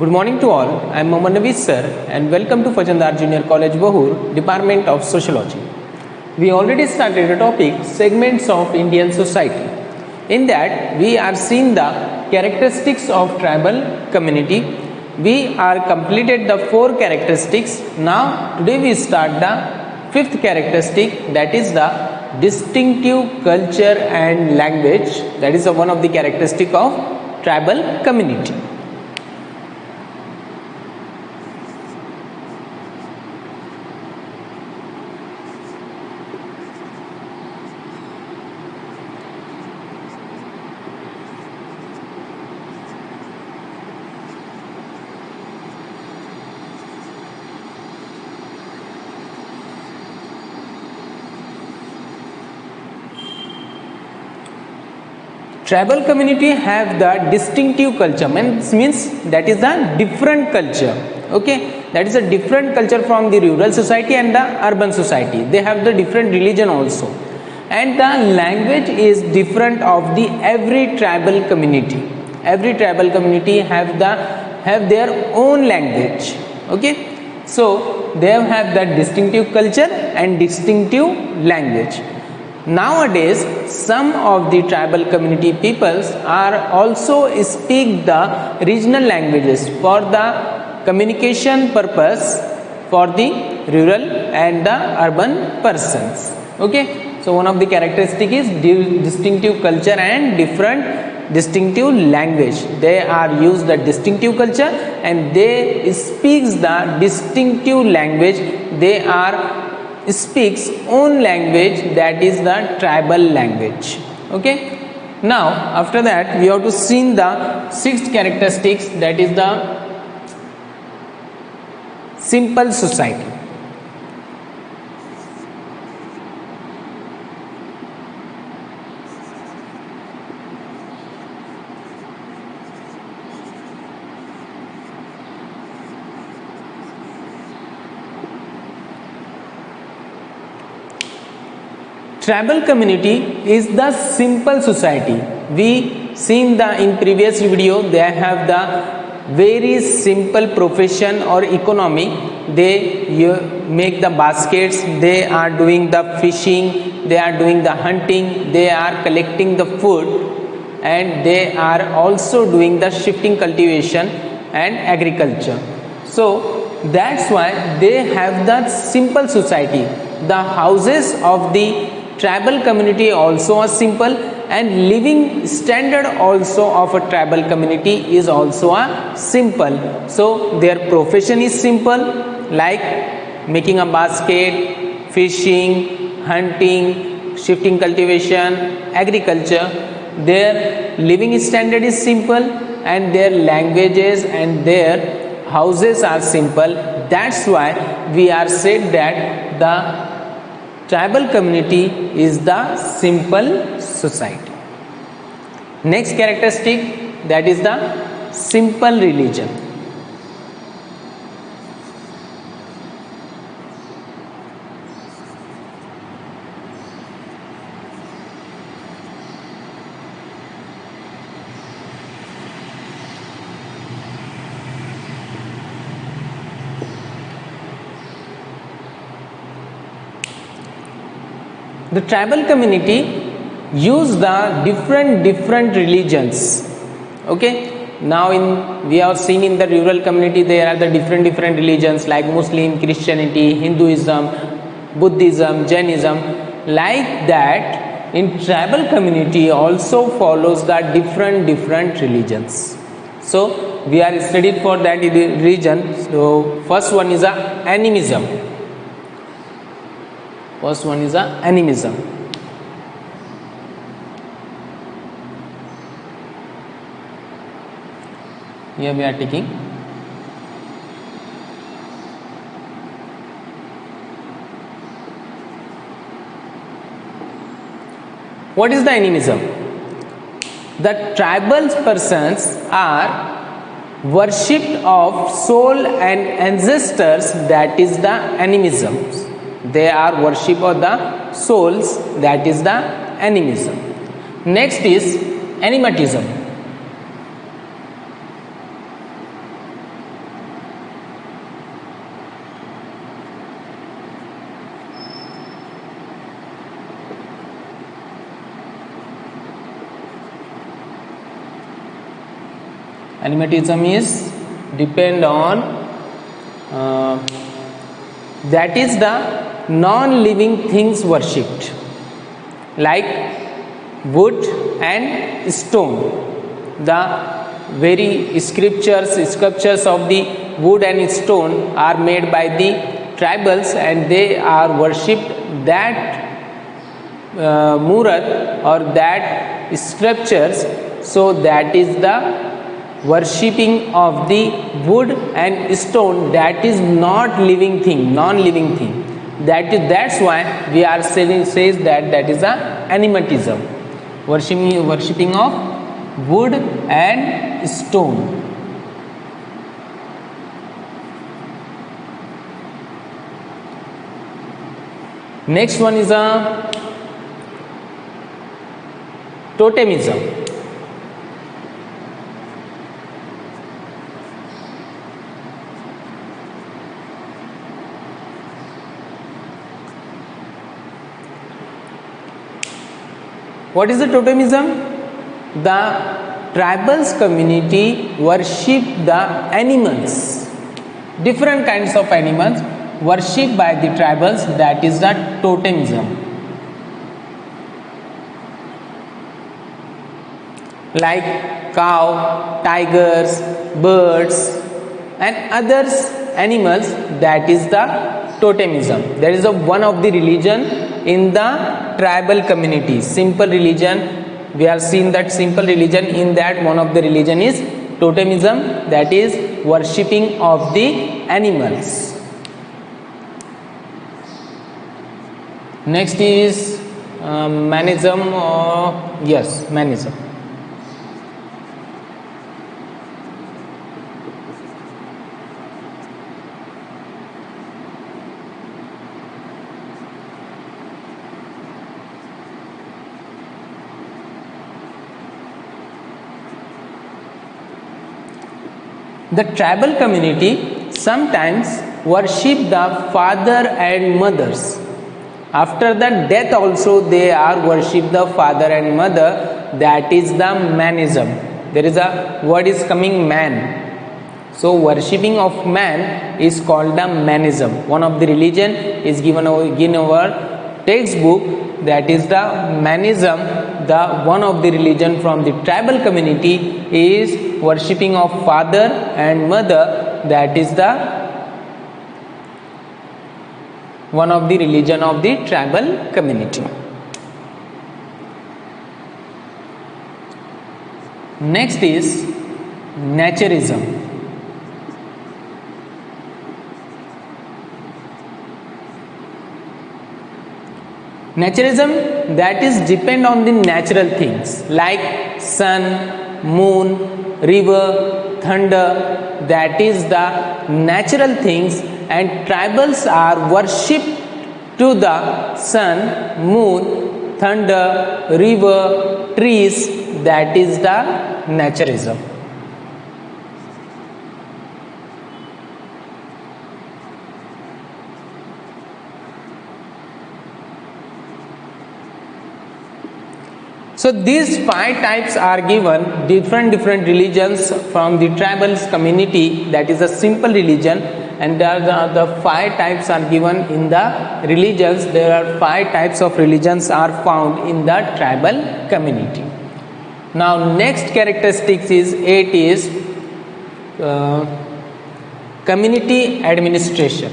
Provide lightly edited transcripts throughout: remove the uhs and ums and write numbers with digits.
Good morning to all. I am Mohammad Naveed sir and welcome to Fajandar Junior College Bahur, Department of Sociology. We already started a topic, segments of Indian society. In that, we are seeing the characteristics of tribal community. We are completed the 4 characteristics. Now, today we start the 5th characteristic, that is the distinctive culture and language. That is one of the characteristic of tribal community. Tribal community have the distinctive culture, means that is the different culture. Okay, that is a different culture from the rural society and the urban society. They have the different religion also, and the language is different of the every tribal community. Every tribal community have their own language. Okay, so they have the distinctive culture and distinctive language. Nowadays, some of the tribal community peoples are also speak the regional languages for the communication purpose for the rural and the urban persons. Okay, so one of the characteristic is distinctive culture and different distinctive language. They are use the distinctive culture and they speaks the distinctive language. They are speaks own language, that is the tribal language. Okay, now after that we have to see the 6th characteristics, that is the simple society. Tribal community is the simple society. We seen the in previous video, they have the very simple profession or economy. They make the baskets, they are doing the fishing, they are doing the hunting, they are collecting the food, and they are also doing the shifting cultivation and agriculture. So that's why they have that simple society. The houses of the tribal community also are simple, and living standard also of a tribal community is also a simple. So their profession is simple, like making a basket, fishing, hunting, shifting cultivation, agriculture. Their living standard is simple and their languages and their houses are simple. That's why we are said that the tribal community is the simple society. Next characteristic, that is the simple religion. The tribal community use the different religions. Okay, now we are seeing in the rural community there are the different religions like Muslim, Christianity, Hinduism, Buddhism, Jainism. Like that, in tribal community also follows the different religions. So we are studied for that religion. So first one is animism. First one is animism. Here we are taking what is the animism? The tribal persons are worshipped of soul and ancestors, that is the animism. They are worship of the souls, that is the animism. Next is animatism. Animatism is depend on that is the non-living things worshipped, like wood and stone. The very sculptures of the wood and stone are made by the tribals, and they are worshipped that murat or that sculptures. So that is the worshipping of the wood and stone, that is not living thing, non-living thing. That's why we are saying says that is a animatism, worshipping of wood and stone. Next one is a totemism. What is the totemism? The tribals community worship the animals, different kinds of animals worshipped by the tribals, that is the totemism. Like cow, tigers, birds and others animals, that is the totemism. There is one of the religion in the tribal community, simple religion. We have seen that simple religion, in that one of the religion is totemism, that is worshipping of the animals. Next is manism, or yes, manism. The tribal community sometimes worship the father and mothers. After the death also they are worship the father and mother, that is the manism. There is a word is coming man. So worshipping of man is called the manism. One of the religion is given our textbook, that is the manism. The one of the religion from the tribal community is worshipping of father and mother, that is the one of the religion of the tribal community. Next is naturism. Naturism, that is depend on the natural things like sun, moon, river, thunder, that is the natural things, and tribals are worshipped to the sun, moon, thunder, river, trees, that is the naturism. So these 5 types are given, different religions from the tribals community, that is a simple religion, and the 5 types are given in the religions. There are 5 types of religions are found in the tribal community. Now next characteristics is 8 is community administration.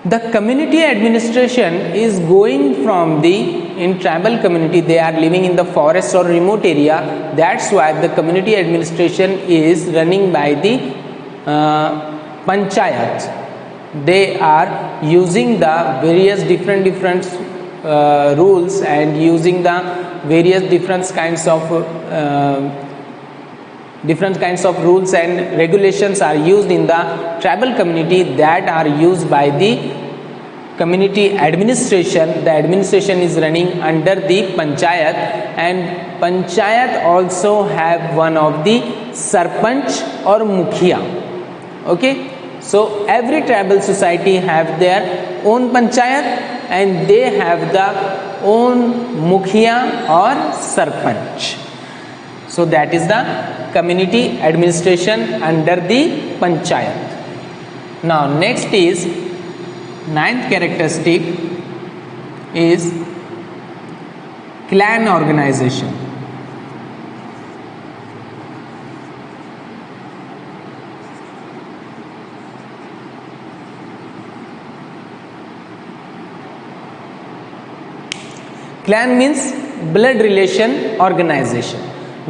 The community administration is going from in tribal community, they are living in the forest or remote area. That's why the community administration is running by the panchayat. They are using the various different rules and using the various different kinds of rules and regulations are used in the tribal community, that are used by the community administration, the administration is running under the panchayat, and panchayat also have one of the sarpanch or mukhiya. Okay, so every tribal society have their own panchayat and they have the own mukhiya or sarpanch. So that is the community administration under the panchayat. Now next is ninth characteristic is clan organization. Clan means blood relation organization.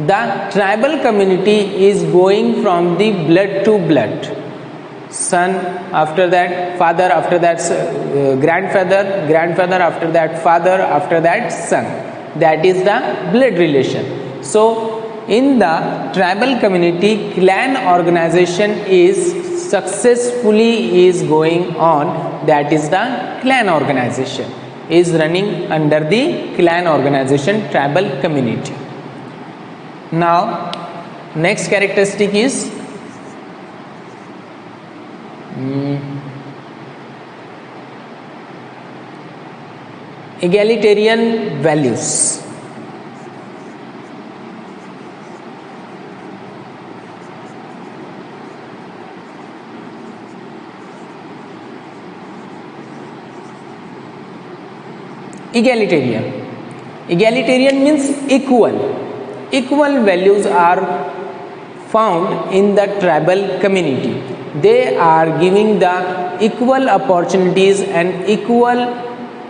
The tribal community is going from the blood to blood. Son, after that father, after that grandfather, grandfather, after that father, after that son. That is the blood relation. So in the tribal community, clan organization is successfully is going on. That is the clan organization is running under the clan organization tribal community. Now next characteristic is egalitarian values. Egalitarian means equal. Equal values are found in the tribal community. They are giving the equal opportunities and equal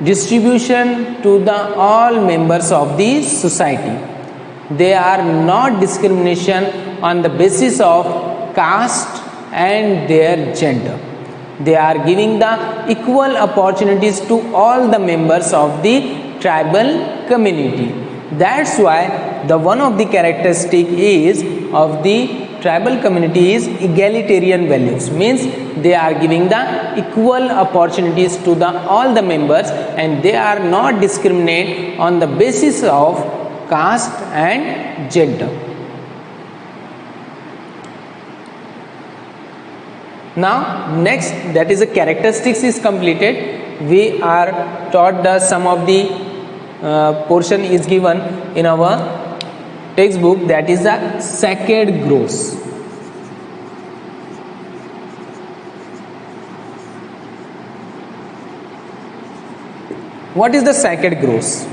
distribution to the all members of the society. They are not discrimination on the basis of caste and their gender. They are giving the equal opportunities to all the members of the tribal community. That's why the one of the characteristic is of the tribal community is egalitarian values, means they are giving the equal opportunities to the all the members and they are not discriminate on the basis of caste and gender. Now next, that is the characteristics is completed. We are taught the some of the portion is given in our textbook, that is the sacred groves. What is the sacred groves?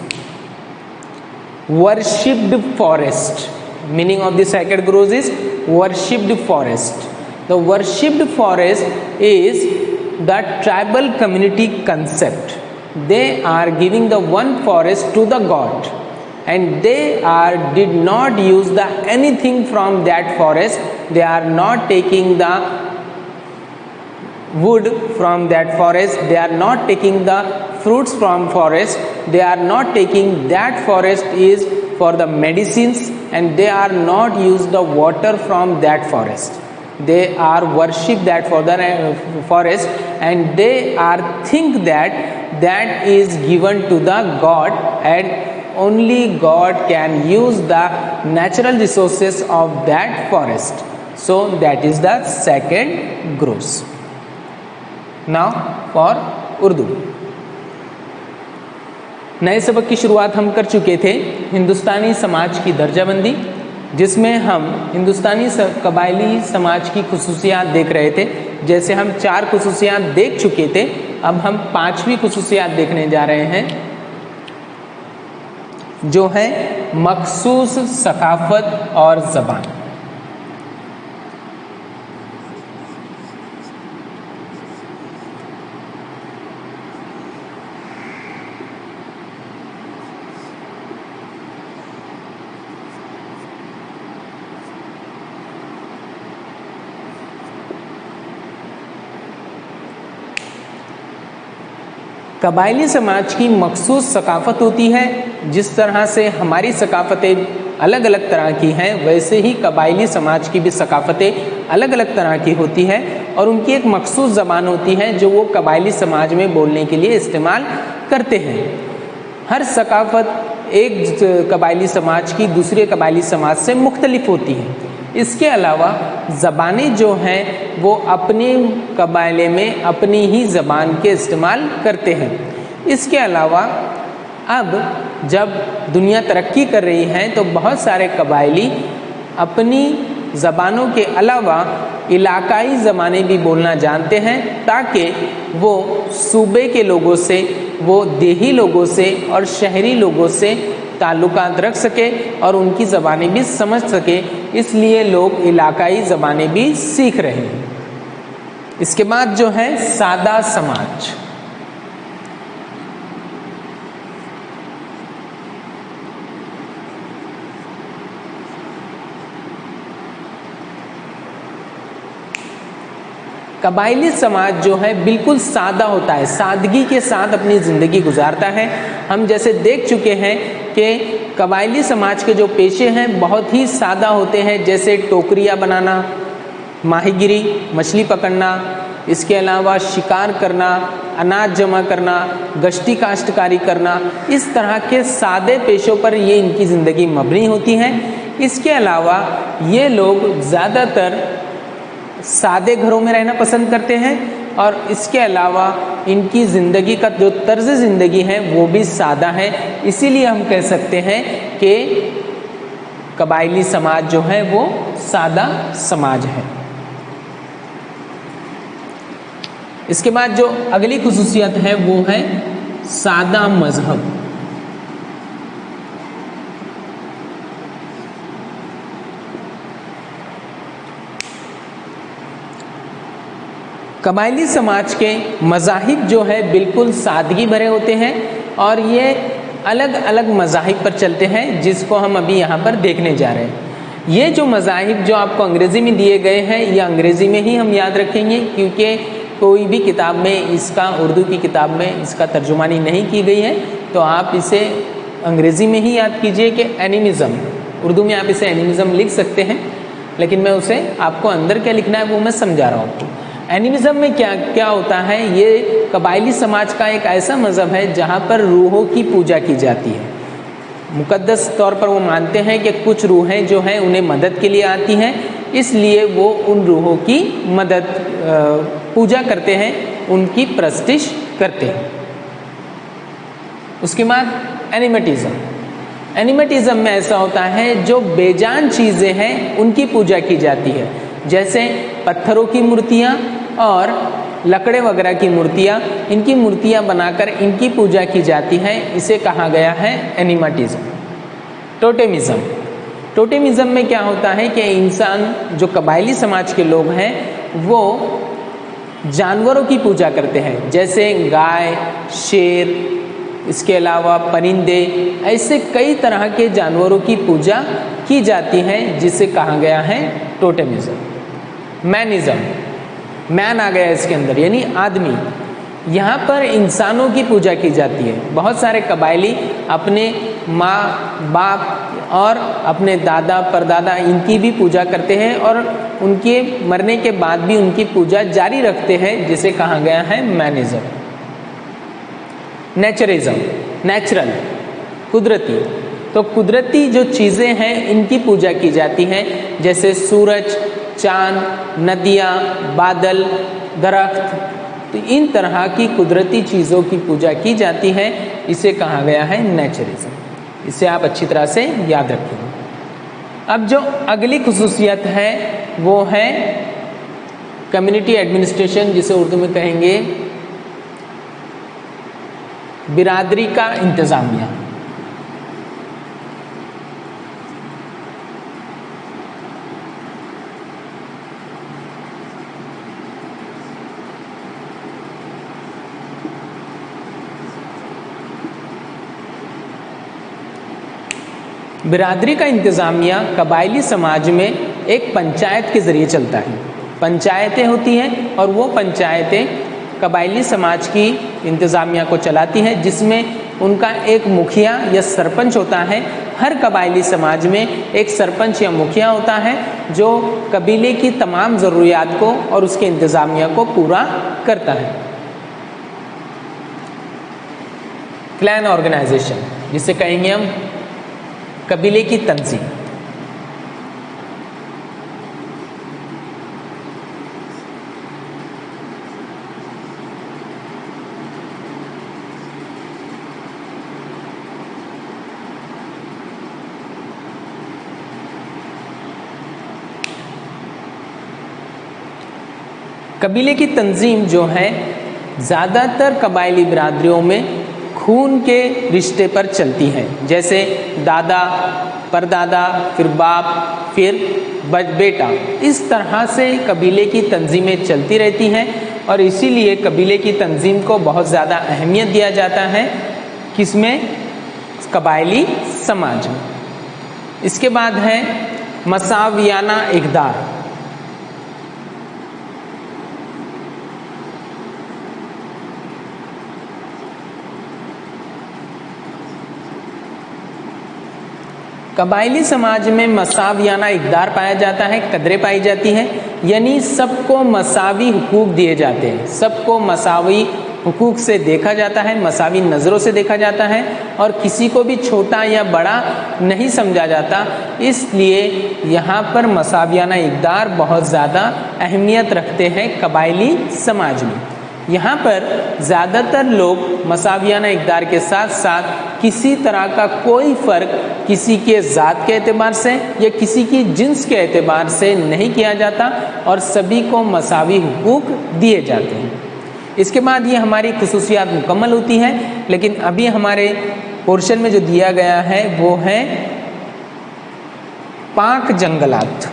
Worshipped forest. Meaning of the sacred groves is worshipped forest. The worshipped forest is the tribal community concept. They are giving the one forest to the god, and they did not use the anything from that forest. They are not taking the wood from that forest. They are not taking the fruits from forest. They are not taking that forest is for the medicines, and they are not use the water from that forest. They are worship that for the forest, and they are think that is given to the god, and only god can use the natural resources of that forest. So that is the sacred groves. Now for Urdu. नए सबक की शुरुआत हम कर चुके थे हिंदुस्तानी समाज की दर्जाबंदी, जिसमें हम हिंदुस्तानी कबायली समाज की खुसूसियात देख रहे थे. जैसे हम 4 खुसूसियात देख चुके थे, अब हम 5वीं खुसूसियात देखने जा रहे हैं, जो है मखसूस सकाफत और ज़बान. कबायली समाज की मखसूस सकाफ़त होती है. जिस तरह से हमारी सकाफ़तें अलग अलग तरह की हैं, वैसे ही कबायली समाज की भी सकाफ़तें अलग अलग तरह की होती है और उनकी एक मखसूस ज़बान होती है जो वो कबायली समाज में बोलने के लिए इस्तेमाल करते हैं। हर सकाफ़त एक कबायली समाज की दूसरे कबायली समाज से मुख्तलिफ होती है। इसके अलावा ज़बानें जो हैं वो अपने कबायले में अपनी ही ज़बान के इस्तेमाल करते हैं। इसके अलावा अब जब दुनिया तरक्की कर रही है तो बहुत सारे कबायली अपनी ज़बानों के अलावा इलाकाई ज़बानें भी बोलना जानते हैं ताकि वो सूबे के लोगों से, वो देही लोगों से और शहरी लोगों से ताल्लुकात रख सके और उनकी ज़बानें भी समझ सके, इसलिए लोग इलाकाई ज़बानें भी सीख रहे हैं। इसके बाद जो है सादा समाज। कबायली समाज जो है बिल्कुल सादा होता है, सादगी के साथ अपनी ज़िंदगी गुजारता है। हम जैसे देख चुके हैं कि कबायली समाज के जो पेशे हैं बहुत ही सादा होते हैं, जैसे टोकरियाँ बनाना, माहीगिरी, मछली पकड़ना, इसके अलावा शिकार करना, अनाज जमा करना, गश्ती काश्तकारी करना, इस तरह के सादे पेशों पर ये इनकी ज़िंदगी मबनी होती है। इसके अलावा ये लोग ज़्यादातर सादे घरों में रहना पसंद करते हैं और इसके अलावा इनकी ज़िंदगी का जो तर्ज़ ज़िंदगी है वो भी सादा है। इसीलिए हम कह सकते हैं कि कबायली समाज जो है वो सादा समाज है। इसके बाद जो अगली खुसूसियत है वो है सादा मज़हब। कबायली समाज के मज़ाहिब जो है बिल्कुल सादगी भरे होते हैं और ये अलग अलग मज़ाहिब पर चलते हैं, जिसको हम अभी यहाँ पर देखने जा रहे हैं। ये जो मज़ाहिब जो आपको अंग्रेज़ी में दिए गए हैं, ये अंग्रेज़ी में ही हम याद रखेंगे क्योंकि कोई भी किताब में इसका, उर्दू की किताब में इसका तर्जुमानी नहीं की गई है, तो आप इसे अंग्रेज़ी में ही याद कीजिए कि एनिमिज़म, उर्दू में आप इसे एनिमिज़म लिख सकते हैं, लेकिन मैं उसे आपको अंदर क्या लिखना है वो मैं समझा रहा हूँ। एनिमिज़म में क्या होता है, ये कबायली समाज का एक ऐसा मज़हब है जहाँ पर रूहों की पूजा की जाती है। मुक़द्दस तौर पर वो मानते हैं कि कुछ रूहें जो हैं उन्हें मदद के लिए आती हैं, इसलिए वो उन रूहों की मदद पूजा करते हैं, उनकी प्रस्तिश करते हैं। उसके बाद एनिमेटिज़म। एनिमेटिज़म में ऐसा होता है जो बेजान चीज़ें हैं उनकी पूजा की जाती है, जैसे पत्थरों की मूर्तियाँ और लकड़े वगैरह की मूर्तियाँ, इनकी मूर्तियाँ बनाकर इनकी पूजा की जाती है, इसे कहा गया है एनिमेटिज़म। टोटेमिज़म। टोटेमिज़म में क्या होता है कि इंसान, जो कबायली समाज के लोग हैं, वो जानवरों की पूजा करते हैं, जैसे गाय, शेर, इसके अलावा परिंदे, ऐसे कई तरह के जानवरों की पूजा की जाती है, जिसे कहा गया है टोटेमिज़म। मैनिज़म, मैन आ गया इसके अंदर, यानी आदमी। यहाँ पर इंसानों की पूजा की जाती है। बहुत सारे कबायली अपने माँ बाप और अपने दादा परदादा इनकी भी पूजा करते हैं और उनके मरने के बाद भी उनकी पूजा जारी रखते हैं, जिसे कहा गया है मैनिज़म। नेचरिज़म, नेचुरल, कुदरती। तो कुदरती जो चीज़ें हैं इनकी पूजा की जाती हैं, जैसे सूरज, चाँद, नदियाँ, बादल, दरख्त, तो इन तरह की कुदरती चीज़ों की पूजा की जाती है, इसे कहा गया है नेचरिज़म। इसे आप अच्छी तरह से याद रखिए। अब जो अगली खुसूसियत है वो है कम्युनिटी एडमिनिस्ट्रेशन, जिसे उर्दू में कहेंगे बिरादरी का इंतज़ामिया। बिरादरी का इंतज़ामिया कबायली समाज में एक पंचायत के ज़रिए चलता है। पंचायतें होती हैं और वो पंचायतें कबायली समाज की इंतज़ामिया को चलाती हैं, जिसमें उनका एक मुखिया या सरपंच होता है। हर कबायली समाज में एक सरपंच या मुखिया होता है जो कबीले की तमाम ज़रूरियात को और उसके इंतज़ामिया को पूरा करता है। क्लैन ऑर्गेनाइजेशन, जिसे कहेंगे हम कबीले की तंजीम। कबीले की तंजीम जो है ज़्यादातर कबायली बिरादरियों में खून के रिश्ते पर चलती है, जैसे दादा, परदादा, फिर बाप, फिर बेटा। इस तरह से कबीले की तंजीमें चलती रहती हैं और इसीलिए कबीले की तंजीम को बहुत ज़्यादा अहमियत दिया जाता है। किसमें? कबायली समाज में। इसके बाद है मसावियाना इक़दार। कबायली समाज में मसावियाना इक़दार पाया जाता है, कदरें पाई जाती हैं, यानी सबको मसावी हुकूक दिए जाते हैं, सबको मसावी हुकूक से देखा जाता है, मसावी नज़रों से देखा जाता है और किसी को भी छोटा या बड़ा नहीं समझा जाता। इसलिए यहाँ पर मसावियाना इक़दार बहुत ज़्यादा अहमियत रखते हैं कबायली समाज में। यहाँ पर ज़्यादातर लोग मसावियाना इक़दार के साथ साथ किसी तरह का कोई फ़र्क किसी के ज़ात के एतबार से या किसी की जिन्स के एतबार से नहीं किया जाता और सभी को मसावी हुकूक दिए जाते हैं। इसके बाद ये हमारी खुसूसियात मुकम्मल होती हैं, लेकिन अभी हमारे पोर्शन में जो दिया गया है वो है पाक जंगलात।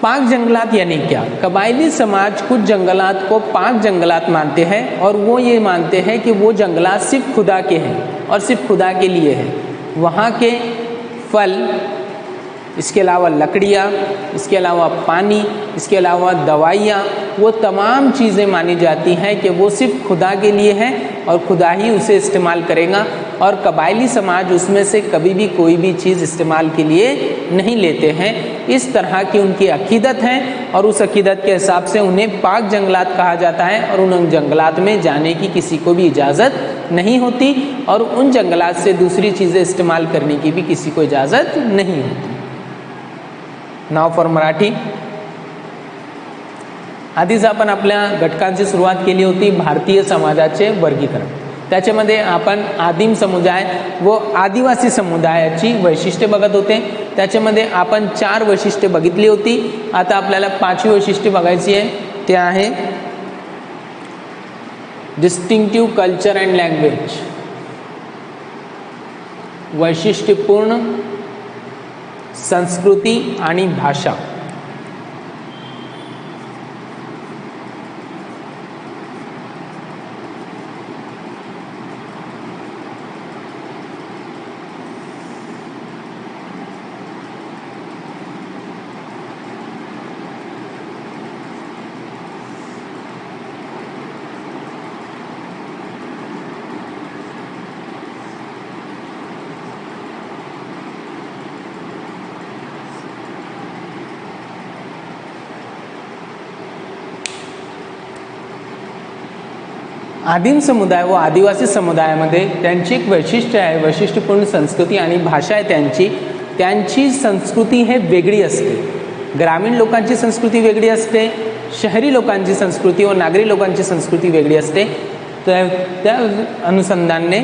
पाक जंगलात यानी क्या? कबायली समाज कुछ जंगलात को पाक जंगलात मानते हैं और वो ये मानते हैं कि वो जंगलात सिर्फ खुदा के हैं और सिर्फ खुदा के लिए है। वहाँ के फल, इसके अलावा लकड़ियाँ, इसके अलावा पानी, इसके अलावा दवाइयाँ, वो तमाम चीज़ें मानी जाती हैं कि वो सिर्फ खुदा के लिए है और खुदा ही उसे इस्तेमाल करेगा और कबायली समाज उसमें से कभी भी कोई भी चीज़ इस्तेमाल के लिए नहीं लेते हैं। इस तरह की उनकी अकीदत है और उस अकीदत के हिसाब से उन्हें पाक जंगलात कहा जाता है और उन जंगलात में जाने की किसी को भी इजाज़त नहीं होती और उन जंगलात से दूसरी चीज़ें इस्तेमाल करने की भी किसी को इजाज़त नहीं होती। Now for Marathi. आधीच आपण आपल्या घटकांची सुरुवात केली होती भारतीय समाजाचे वर्गीकरण। त्याच्यामध्ये आपण आदिम समुदाय व आदिवासी समुदायाची वैशिष्ट्ये बघत होते। त्याच्यामध्ये आपण 4 वैशिष्ट्ये बघितली होती। आता आपल्याला 5वी वैशिष्ट्य बघायची आहे, ते आहे डिस्टिंक्टिव्ह कल्चर अँड लँग्वेज, वैशिष्ट्यपूर्ण संस्कृती आणि भाषा। आदिम समुदाय व आदिवासी समुदायामध्ये त्यांची एक वैशिष्ट्य आहे, वैशिष्ट्यपूर्ण संस्कृती आणि भाषा आहे त्यांची संस्कृती हे वेगळी असते। ग्रामीण लोकांची संस्कृती वेगळी असते, शहरी लोकांची संस्कृती व नागरी लोकांची संस्कृती वेगळी असते। तर त्या अनुसंधानाने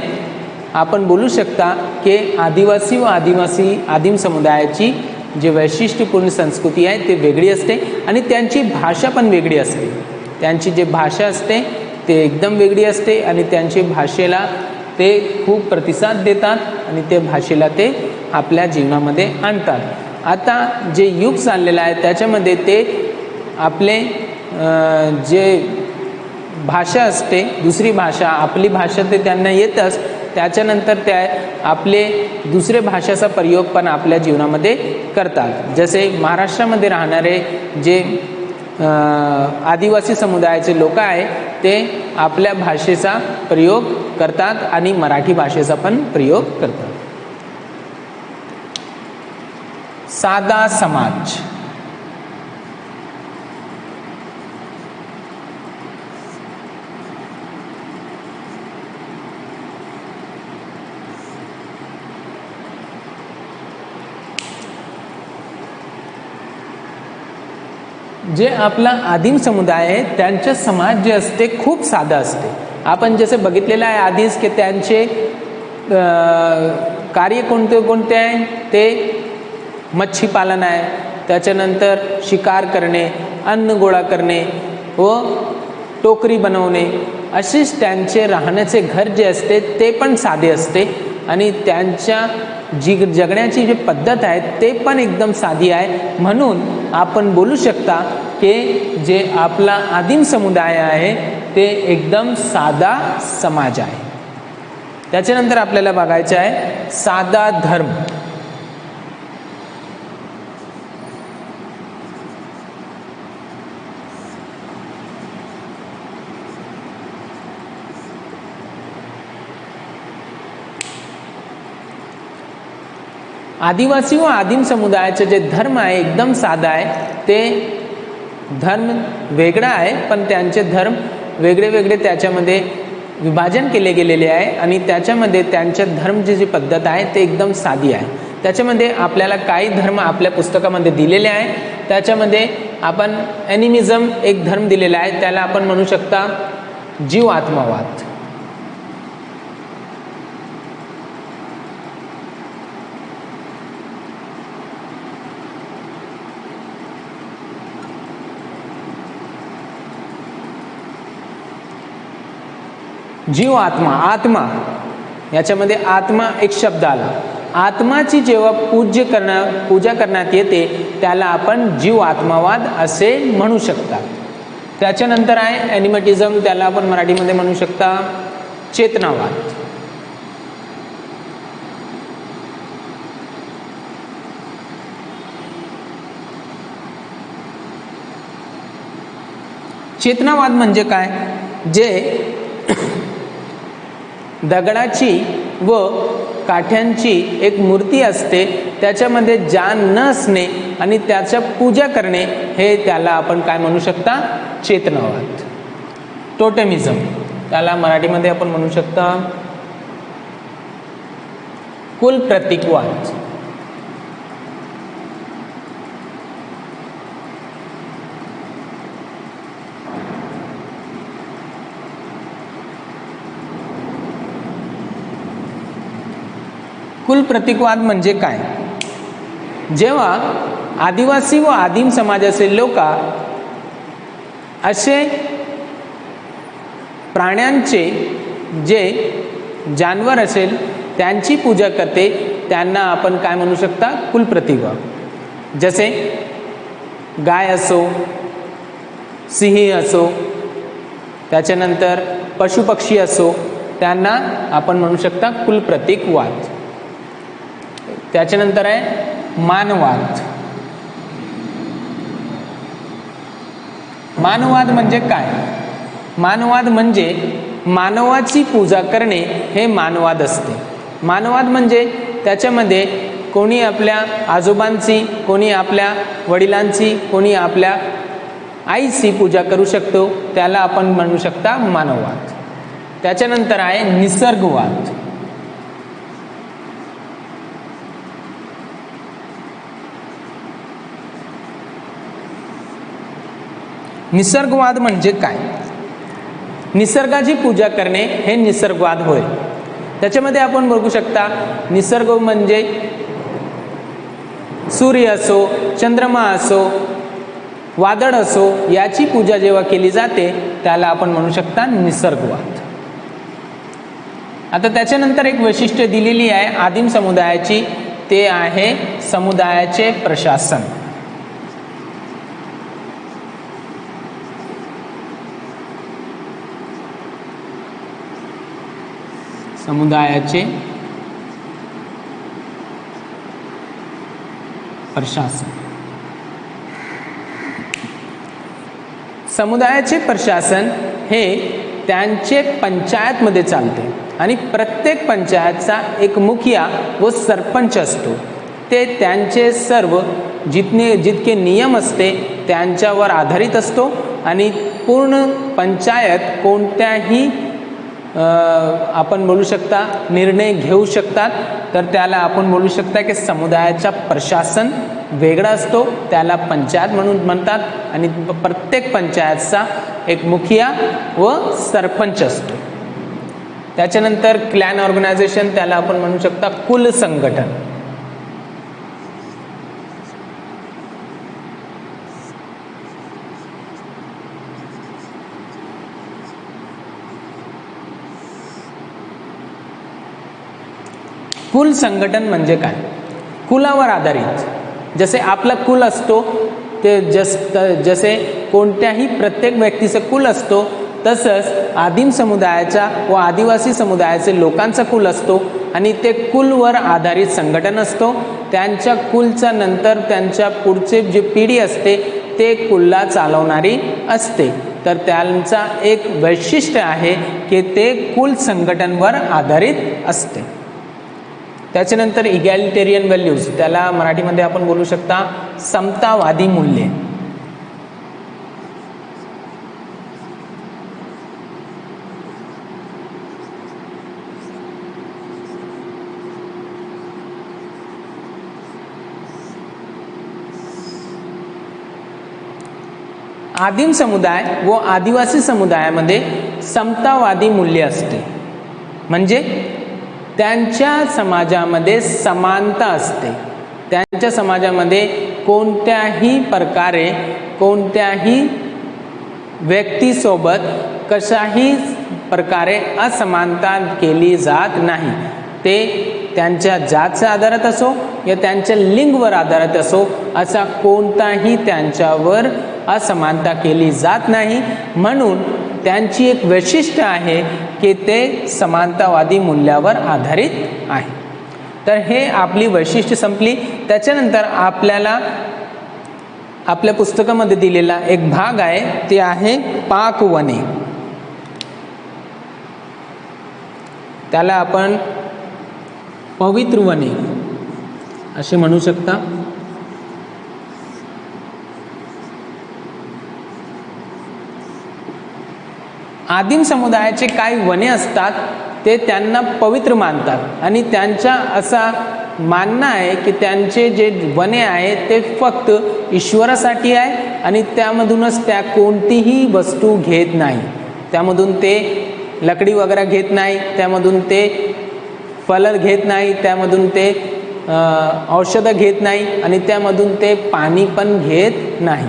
आपण बोलू शकता की आदिवासी व आदिम समुदायाची जी वैशिष्ट्यपूर्ण संस्कृती आहे ते वेगळी असते आणि त्यांची भाषा पण वेगळी असते। त्यांची जी भाषा असते ते एकदम वेगळी असते आणि त्यांची भाषेला ते खूप प्रतिसाद देतात आणि ते भाषेला ते आपल्या जीवनामध्ये आणतात। आता जे युग चाललेलं आहे त्याच्यामध्ये ते आपले जे भाषा असते, दुसरी भाषा, आपली भाषा ते त्यांना येतच, त्याच्यानंतर त्या आपले दुसरे भाषेचा प्रयोग पण आपल्या जीवनामध्ये करतात. जसे महाराष्ट्रामध्ये राहणारे जे आदिवासी समुदायाचे लोक आहे ते आपल्या भाषेचा प्रयोग करतात आणि मराठी भाषेचा पण प्रयोग करतात. साधा समाज. जे आपला आदिम समुदाय आहे त्यांचे समाज जे असते खूप साधा असते. आपण जसे बघितलेलं आहे आधीच की त्यांचे कार्य कोणते कोणते आहे, ते मच्छी पालन आहे, त्याच्यानंतर शिकार करणे, अन्न गोळा करणे व टोकरी बनवणे, असेच त्यांचे राहण्याचे घर जे असते ते पण साधे असते आणि त्यांच्या जगण्याची जी पद्धत आहे ते पण एकदम साधी आहे. म्हणून आपण बोलू शकता की जे आपला आदिम समुदाय आहे ते एकदम साधा समाज आहे. त्याच्यानंतर आपल्याला बघायचं आहे साधा धर्म. आदिवासी व आदिम समुदायाचे जे धर्म आहे एकदम साधा आहे. ते धर्म वेगळा आहे पण त्यांचे धर्म वेगळे वेगळे त्याच्यामध्ये विभाजन केले गेलेले आहे आणि त्याच्यामध्ये त्यांच्या धर्मची जी पद्धत आहे ते एकदम साधी आहे. त्याच्यामध्ये आपल्याला काही धर्म आपल्या पुस्तकामध्ये दिलेले आहे. त्याच्यामध्ये आपण ॲनिमिझम एक धर्म दिलेला आहे, त्याला आपण म्हणू शकता जीव आत्मवाद. जीव आत्मा, आत्मा याच्यामध्ये आत्मा एक शब्द आला. आत्माची जेव्हा पूजा करण्यात येते त्याला आपण जीव आत्मावाद असे म्हणू शकता. त्याच्यानंतर आहे ॲनिमेटिझम, त्याला आपण मराठीमध्ये म्हणू शकता चेतनावाद. चेतनावाद म्हणजे काय, जे दगडाची व काठ्यांची एक मूर्ती असते त्याच्यामध्ये जान न असणे आणि त्याच्या पूजा करणे, हे त्याला आपण काय म्हणू शकता चेतनावाद. टोटेमिझम, त्याला मराठीमध्ये आपण म्हणू शकता कुल प्रतीकवाद. कुल प्रतीकवाद म्हणजे काय, जेव्हा आदिवासी व आदिम समाजाचे लोक असे प्राण्यांचे जे जानवर असेल त्यांची पूजा करते त्यांना आपण काय म्हणू शकता कुल प्रतीकवाद. जसे गाय असो, सिंह असो, त्याच्यानंतर पशुपक्षी असो, त्यांना आपण म्हणू शकता कुल प्रतीकवाद. त्याच्यानंतर आहे मानवाद. मानवाद म्हणजे काय, मानवाद म्हणजे मानवाची पूजा करणे हे मानवाद असते. मानवाद म्हणजे त्याच्यामध्ये कोणी आपल्या आजोबांची, कोणी आपल्या वडिलांची, कोणी आपल्या आईची पूजा करू शकतो, त्याला आपण म्हणू शकता मानववाद. त्याच्यानंतर आहे निसर्गवाद. निसर्गवाद म्हणजे काय, निसर्गाची पूजा करणे हे निसर्गवाद होय. त्याच्यामध्ये आपण बघू शकता निसर्ग म्हणजे सूर्य असो, चंद्रमा असो, वादळ असो, याची पूजा जेव्हा केली जाते त्याला आपण म्हणू शकता निसर्गवाद. आता त्याच्यानंतर एक वैशिष्ट्य दिलेली आहे आदिम समुदायाची, ते आहे समुदायाचे प्रशासन. समुदायाचे प्रशासन. समुदायाचे प्रशासन हे त्यांचे पंचायतमध्ये चालते आणि प्रत्येक पंचायतचा एक मुखिया व सरपंच असतो. ते त्यांचे सर्व जितके नियम असते त्यांच्यावर आधारित असतो आणि पूर्ण पंचायत कोणत्याही आपण बोलू शकता निर्णय घेऊ शकतात. तर त्याला आपण बोलू शकता की समुदायाचा प्रशासन वेगळा असतो, त्याला पंचायत म्हणून म्हणतात आणि प्रत्येक पंचायतचा एक मुखिया व सरपंच असतो. त्याच्यानंतर क्लॅन ऑर्गनायझेशन, त्याला आपण म्हणू शकता कुल संघटन. कुल संघटन म्हणजे काय? कुलावर आधारित. जसे आपला कुल असतो ते जसे कोणत्याही प्रत्येक व्यक्तीचा कुल असतो तसंच आदिम समुदायाचा व आदिवासी समुदायाचे लोकांचा कुल असतो आणि ते कुलवर आधारित संघटन असतो. त्यांच्या कुलच्या नंतर त्यांच्या पुढचे जे पिढी असते ते कुलला चालवणारी असते. तर त्यांचा एक वैशिष्ट्य आहे की ते कुल संघटनवर आधारित असते. त्याच्यानंतर इगॅलिटेरियन व्हॅल्यूज, त्याला मराठीमध्ये आपण बोलू शकता समतावादी मूल्ये. आदिम समुदाय व आदिवासी समुदायामध्ये समतावादी मूल्य असते, म्हणजे त्यांच्या समाजामध्ये समानता असते. त्यांच्या समाजामध्ये कोणत्याही प्रकारे कोणत्याही व्यक्तीसोबत कशाही प्रकारे असमानता केली जात नाही. ते त्यांच्या जातच्या आधारात असो या त्यांच्या लिंगवर आधारित असो असा कोणताही त्यांच्यावर असमानता केली जात नाही. म्हणून त्यांची एक वैशिष्ट्य आहे की ते समानतावादी मूल्यावर आधारित आहे. तर हे आपली वैशिष्ट्य संपली. त्याच्यानंतर आपल्याला आपल्या पुस्तकामध्ये दिलेला एक भाग आहे, ते आहे पाकवने. त्याला आपण पवित्र वने असे म्हणू शकता. आदिम समुदायाचे काही वने असतात ते त्यांना पवित्र मानतात आणि त्यांचा असा मानणं आहे की त्यांचे जे वने आहेत ते फक्त ईश्वरासाठी आहे आणि त्यामधूनच त्या कोणतीही वस्तू घेत नाही. त्यामधून ते लकडी वगैरे घेत नाही, त्यामधून ते फळं घेत नाही, त्यामधून ते औषधं घेत नाही आणि त्यामधून ते पाणी पण घेत नाही.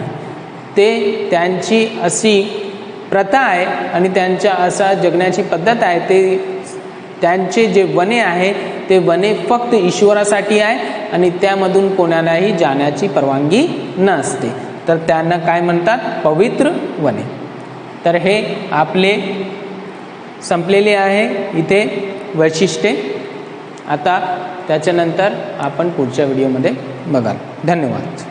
ते त्यांची अशी प्रथा आहे आणि त्यांच्या असा जगण्याची पद्धत आहे. ते त्यांचे जे वने आहे ते वने फक्त ईश्वरासाठी आहे आणि त्यामधून कोणालाही जाण्याची परवानगी नसते. तर त्यांना काय म्हणतात? पवित्र वने. तर हे आपले संपलेले आहे इथे वैशिष्ट्ये. आता त्याच्यानंतर आपण पुढच्या व्हिडिओमध्ये बघाल. धन्यवाद.